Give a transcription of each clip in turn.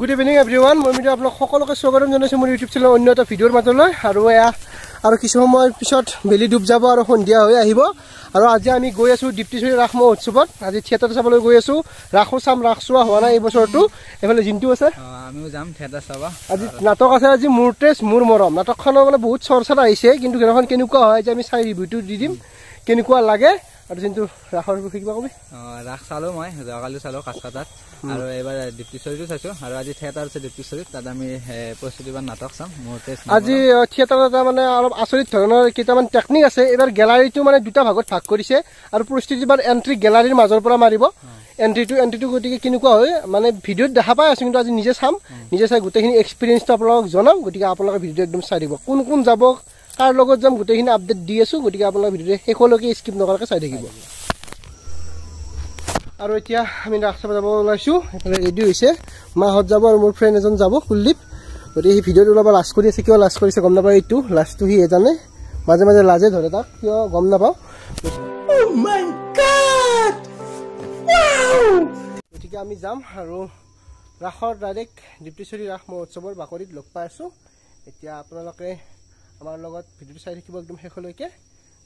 Good evening everyone. মই media আপোনাক সকলোকে স্বাগতম জনাইছো মোৰ ইউটিউব চেনেল অন্য এটা ভিডিঅ'ৰ মাজলৈ আৰু কিছু সময়ৰ পিছত বেলি ডুব যাব আৰু সন্ধিয়া হৈ আহিব আৰু আজি আমি গৈ আছো দীপ্তিশ্বৰী ৰাস মহোৎসৱত আজি থিয়েটাৰ চাবলৈ গৈ আছো ৰাখো চাম ৰাস চোৱা হোৱা নাই এই বছৰটো এফালে জিন্তু আছে আমিও যাম থিয়েটাৰ চাবা আজি নাটক আছে আজি মোৰ টেষ্ট মোৰ মৰম নাটকখনৰ মানে বহুত চৰ্চা আহিছে কিন্তু কেনেখন কেনেকুৱা হয় যে আমি চাই ৰিভিউটো দি দিম কেনেকুৱা লাগে আৰু জিন্তু ৰাখৰ বিষয়ে কিবা কবি ৰাস চালো মই যোৱাকালি চালো কাছকাটাত আৰু এবাৰ দীপ্তিশ্বৰীটো চাইছো আৰু আজি থিয়েটাৰ আছে দীপ্তিশ্বৰীত তাত আমি প্ৰস্তুতিবান নাটক চাম মোৰ টেষ্ট আজি থিয়েটাৰত মানে অলপ আচৰিত ধৰণৰ কেইটামান টেকনিক আছে এবাৰ গেলাৰীটো মানে দুটা ভাগত ভাগ কৰিছে আৰু প্ৰস্তুতিবান এন্ট্ৰি গেলাৰীৰ মাজৰ পৰা মাৰিব এন্ট্ৰিটো গতিকে কেনেকুৱা হয় মানে ভিডিঅ'ত দেখা পাই আছো কিন্তু আজি নিজে চাম নিজে চাই গোটেইখিনি এক্সপিৰিয়েঞ্চটো আপোনালোকক জনাম গতিকে আপোনালোকে ভিডিঅ'টো একদম চাই দিব কোন কোন যাব কাৰ লগত যাম গোটেইখিনি আপডেট দি আছো গতিকে আপোনালোকে ভিডিঅ'টো শেষলৈকে স্কিপ নকৰাকৈ চাই থাকিব আৰু এতিয়া আমি ৰাস চাব যাব ওলাইছো এফালে ৰেডি হৈছে মাহত যাব আৰু মোৰ ফ্ৰেণ্ড এজন যাব কুলদীপ গতিকে সেই ভিডিঅ'টো অলপ লাজ কৰি আছে কিয় লাজ কৰিছে গম নাপাওঁ এইটো লাজটো সি জানে মাজে মাজে লাজে ধৰে তাক কিয় গম নাপাওঁ গতিকে আমি যাম আৰু ৰাসৰ ডাইৰেক্ট দীপ্তিশ্বৰী ৰাস মহোৎসৱৰ বাকৰিত লগ পাই আছো এতিয়া আপোনালোকে আমাৰ লগত ভিডিঅ'টো চাই থাকিব একদম শেষলৈকে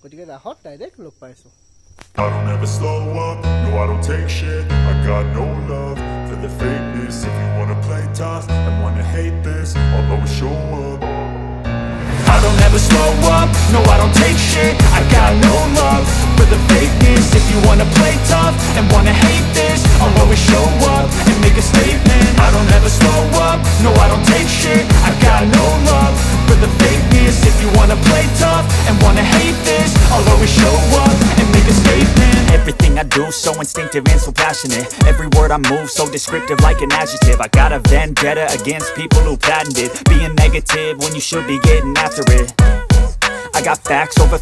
গতিকে ৰাসত ডাইৰেক্ট লগ পাই আছো I don't ever slow up, no I don't take shit I got no love for the fakeness If you wanna play tough and wanna hate this I'll always show up I don't ever slow up, no I don't take shit I got no love for the fakeness If you wanna play tough and wanna hate this I'll always show up and make a statement I don't ever slow up, no I don't take shit I got no love for the fakeness If you wanna play tough and wanna hate this I'll always show up and make a statement Everything I do so instinctive and so passionate Every word I move so descriptive like an adjective I got a vendetta against people who patented Being negative when you should be getting after it I got facts over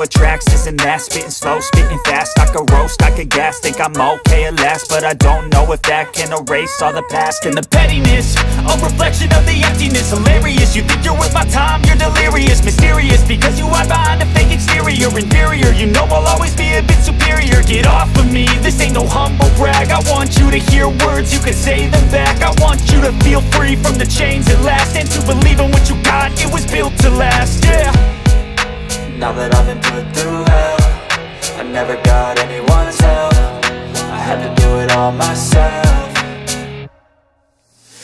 tracks, this and that Spitting slow, spitting fast, I could roast, I could gas Think I'm okay at last, but I don't know if that can erase all the past And the pettiness, a reflection of the emptiness Hilarious, you think you're worth my time, you're delirious Mysterious, because you hide behind a fake exterior Inferior, you know I'll always be a bit superior Get off of me, this ain't no humble brag I want you to hear words, you can say them back I want you to feel free from the chains at last And to believe in what you got, it was built to last, yeah Now that I've been put through hell I never got anyone's help I had to do it all myself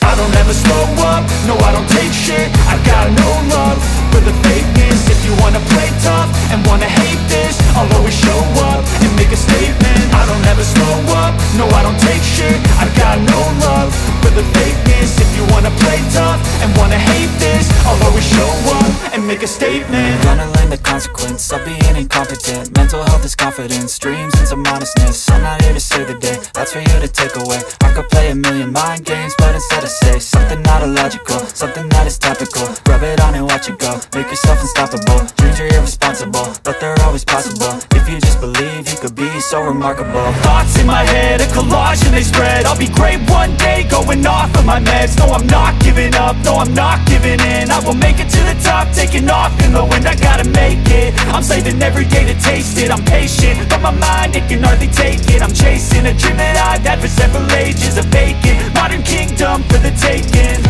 I don't ever slow up, no I don't take shit I got no love for the fakeness If you wanna play tough and wanna hate this I'll always show up and make a statement I don't ever slow up, no I don't take shit I got no love for the fakeness If you wanna play tough and wanna hate this I'll always show up and make a statement Gonna learn the consequence of being incompetent Mental health is confidence, dreams and some honestness I'm not here to save the day, that's for you to take away I could play a million mind games, but instead I say something not illogical, something that is topical Rub it on and watch it go, make yourself unstoppable Dreams are irresponsible, but they're always possible If you just believe, you could be so remarkable Thoughts in my head, a collage and they spread I'll be great one day, going off of my meds No I'm not giving up, no I'm not giving in I will make it to the top, taking off in the wind I gotta make it, I'm saving every day to taste it I'm patient, but my mind, it can hardly take it I'm chasing a dream that I've had for several ages A vacant, modern kingdom for the taking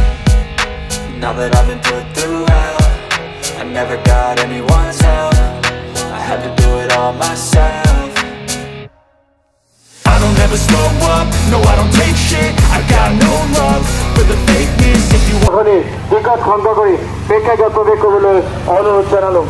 Now that I've been put through hell I never got anyone's help I had to do it all myself I don't ever slow up, no I don't take shit I got no love for the fakeness If you want বিকট খন্দ কৰি প্ৰেক্ষাগত কবলৈ অনুৰোধ জনালো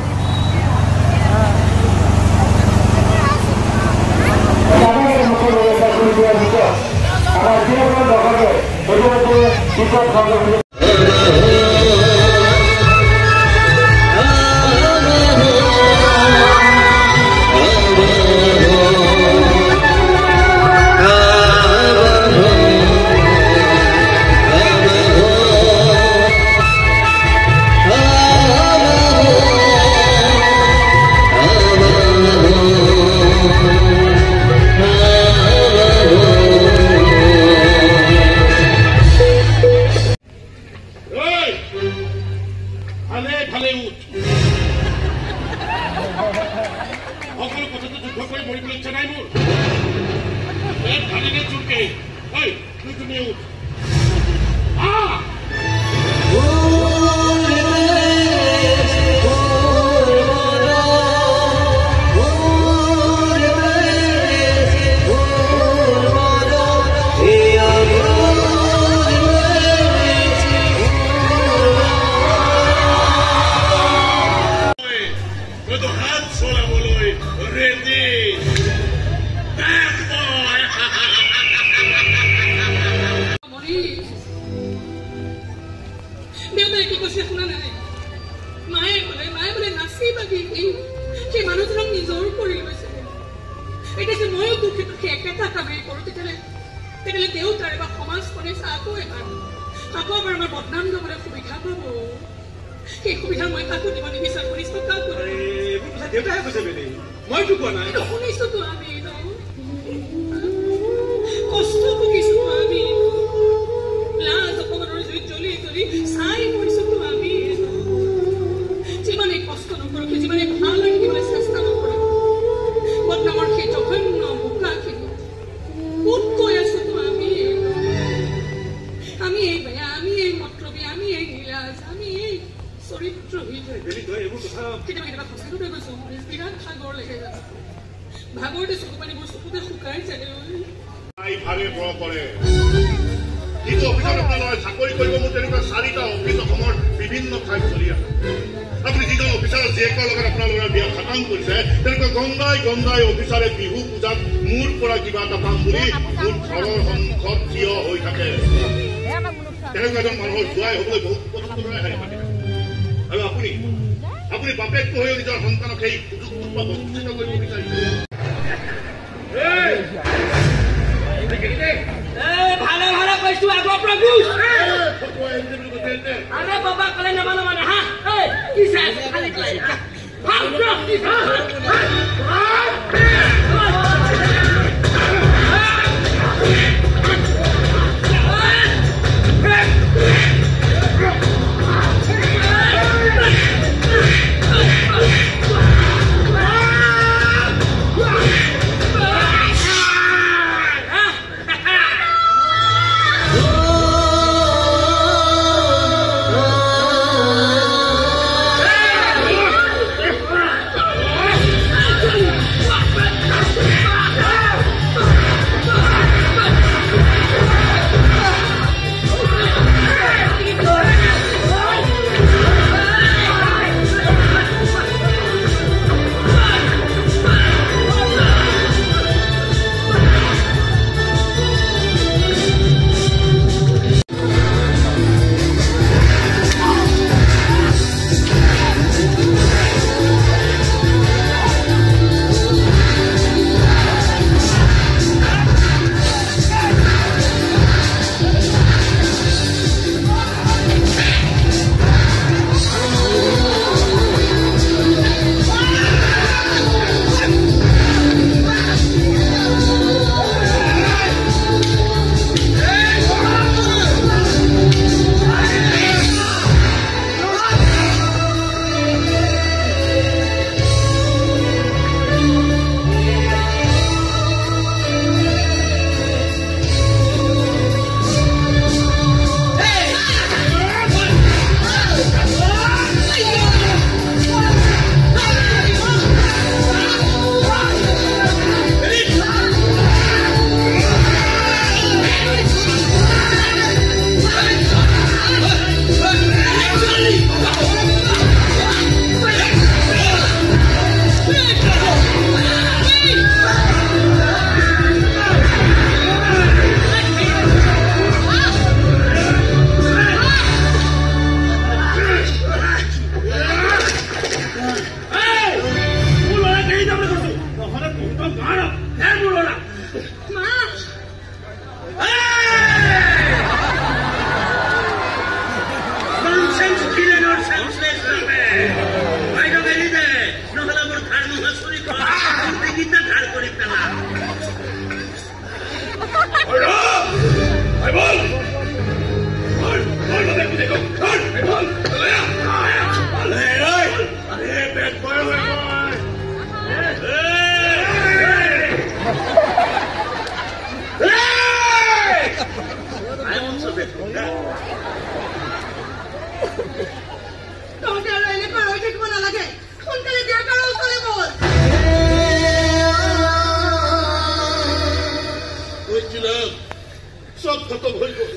সব খতম হয়ে গেল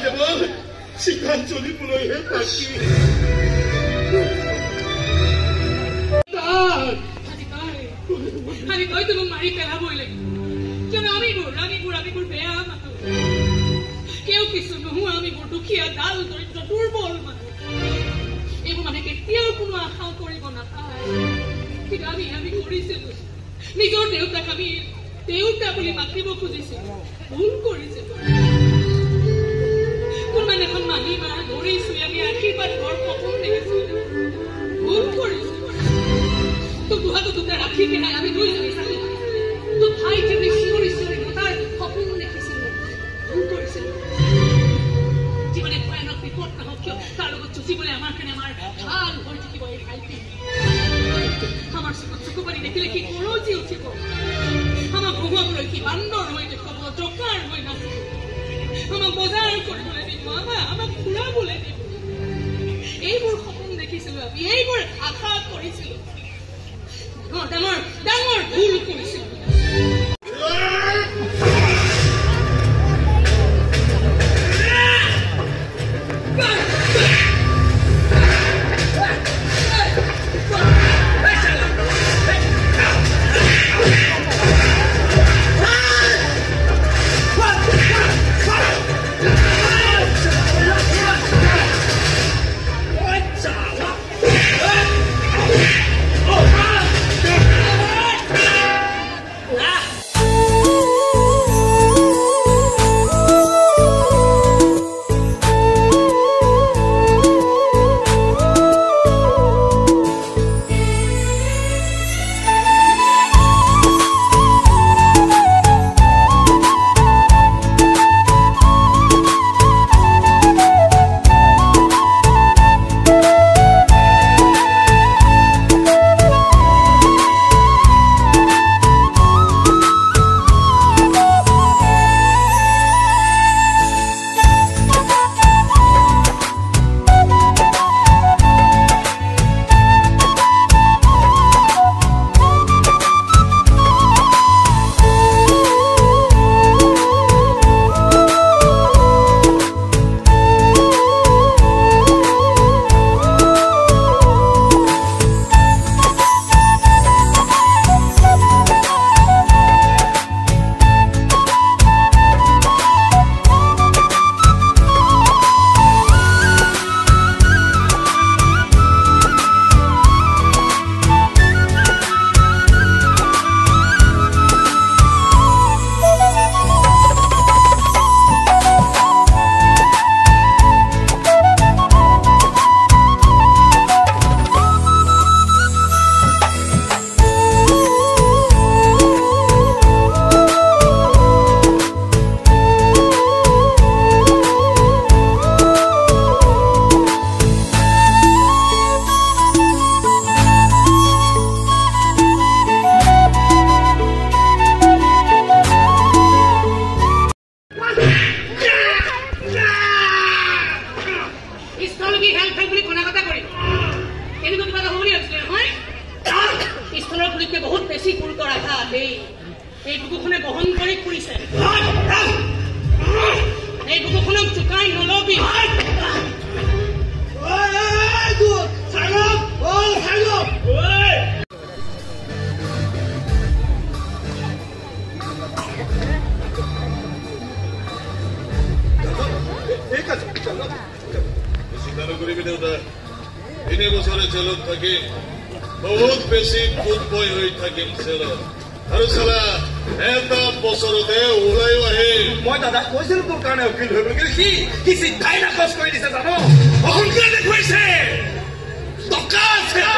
cable শিকাৰ চলিবলৈ হে বাকী আমি হয়তো মাৰি পেলাবই লাগিব কিয়নো আমিবোৰ বেয়া মানুহ কেউ কিছু নোহোৱা আমিবোৰ দুখীয়া ডাল দৰিদ্ৰ দুৰ্বল মানুহ এইবোৰ মানে কেতিয়াও কোনো আশাও কৰিব নাপায় কিন্তু আমি কৰিছিলো নিজৰ দেউতাক আমি দেউতা বুলি মাতিব খুজিছিলো ভুল কৰিছিলো কোনোবাই এখন মাহীমা ধৰিছো আমি আশীৰ্বাদ ঘৰ সপোন দেখিছিলো ভুল কৰিছিলো তোক দুহাতো দুটা ৰাখি কিনে আমি দুইজনী চালি তোক ভাই কেনে চিঞৰি তাৰ সপোন দেখিছিলো ভুল কৰিছিলো জীৱনে ভয়ানক বিপদ নহওক কিয় তাৰ লগত যুঁজিবলৈ আমাৰ কাৰণে আমাৰ ভাল হৈ থাকিব এই ঠাইটি আমাৰ চকু পানী দেখিলে কি কৰজি উঠিব আমাক বহুৱাবলৈ কি বান্দৰ হৈ দেখুৱাব জকাৰ হৈ নাচিব আমাক বজাৰ কৰিবলৈ দিব আমাক ফুৰাবলৈ দিব এইবোৰ সপোন দেখিছিলো আমি এইবোৰ আশা কৰিছিলো ডাঙৰ ডাঙৰ ভুল কৰিছিলো বহুত বেছি ফুটবই হৈ থাকিম চেলত আৰু চালা এটা বছৰতে ওলাইও আহে মই দাদা কৈছিলো তোৰ কাৰণে উকিল হৈ গ'ল কি চিন্তাই নাকচ কৰি দিছে জানো সোনকালে দেখুৱাইছে টকা আছে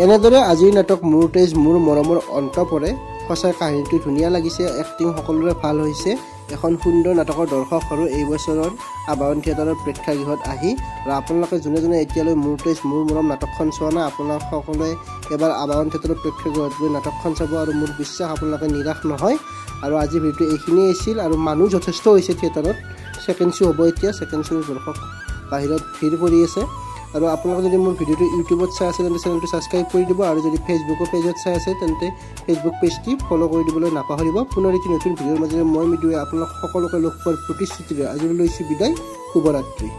এনেদৰে আজিৰ নাটক মোৰ তেজ মোৰ মৰমৰ অন্ত পৰে সঁচাই কাহিনীটো ধুনীয়া লাগিছে এক্টিং সকলোৰে ভাল হৈছে এখন সুন্দৰ নাটকৰ দৰ্শক আৰু এই বছৰৰ আবাহন থিয়েটাৰৰ প্ৰেক্ষাগৃহত আহি আৰু আপোনালোকে যোনে যোনে এতিয়ালৈ মোৰ তেজ মোৰ মৰম নাটকখন চোৱা নাই আপোনালোক সকলোৱে এবাৰ আবাহন থিয়েটাৰৰ প্ৰেক্ষাগৃহত গৈ নাটকখন চাব আৰু মোৰ বিশ্বাস আপোনালোকে নিৰাশ নহয় আৰু আজি ভিডিঅ' এইখিনিয়ে আছিল আৰু মানুহ যথেষ্ট হৈছে থিয়েটাৰত ছেকেণ্ড শ্ব' হ'ব এতিয়া ছেকেণ্ড শ্ব'ৰ দৰ্শক বাহিৰত ভিৰ কৰি আছে আৰু আপোনালোকে যদি মোৰ ভিডিঅ'টো ইউটিউবত চাই আছে তেন্তে চেনেলটো ছাবস্ক্ৰাইব কৰি দিব আৰু যদি ফেচবুকৰ পেজত চাই আছে তেন্তে ফেচবুক পেজটি ফ'ল' কৰি দিবলৈ নাপাহৰিব পুনৰ এটি নতুন ভিডিঅ'ৰ মাজেৰে মই মিডিয়াই আপোনালোক সকলোকে লগ পোৱাৰ প্ৰতিশ্ৰুতিৰে আজিলৈ লৈছোঁ বিদায় শুভৰাত্ৰি।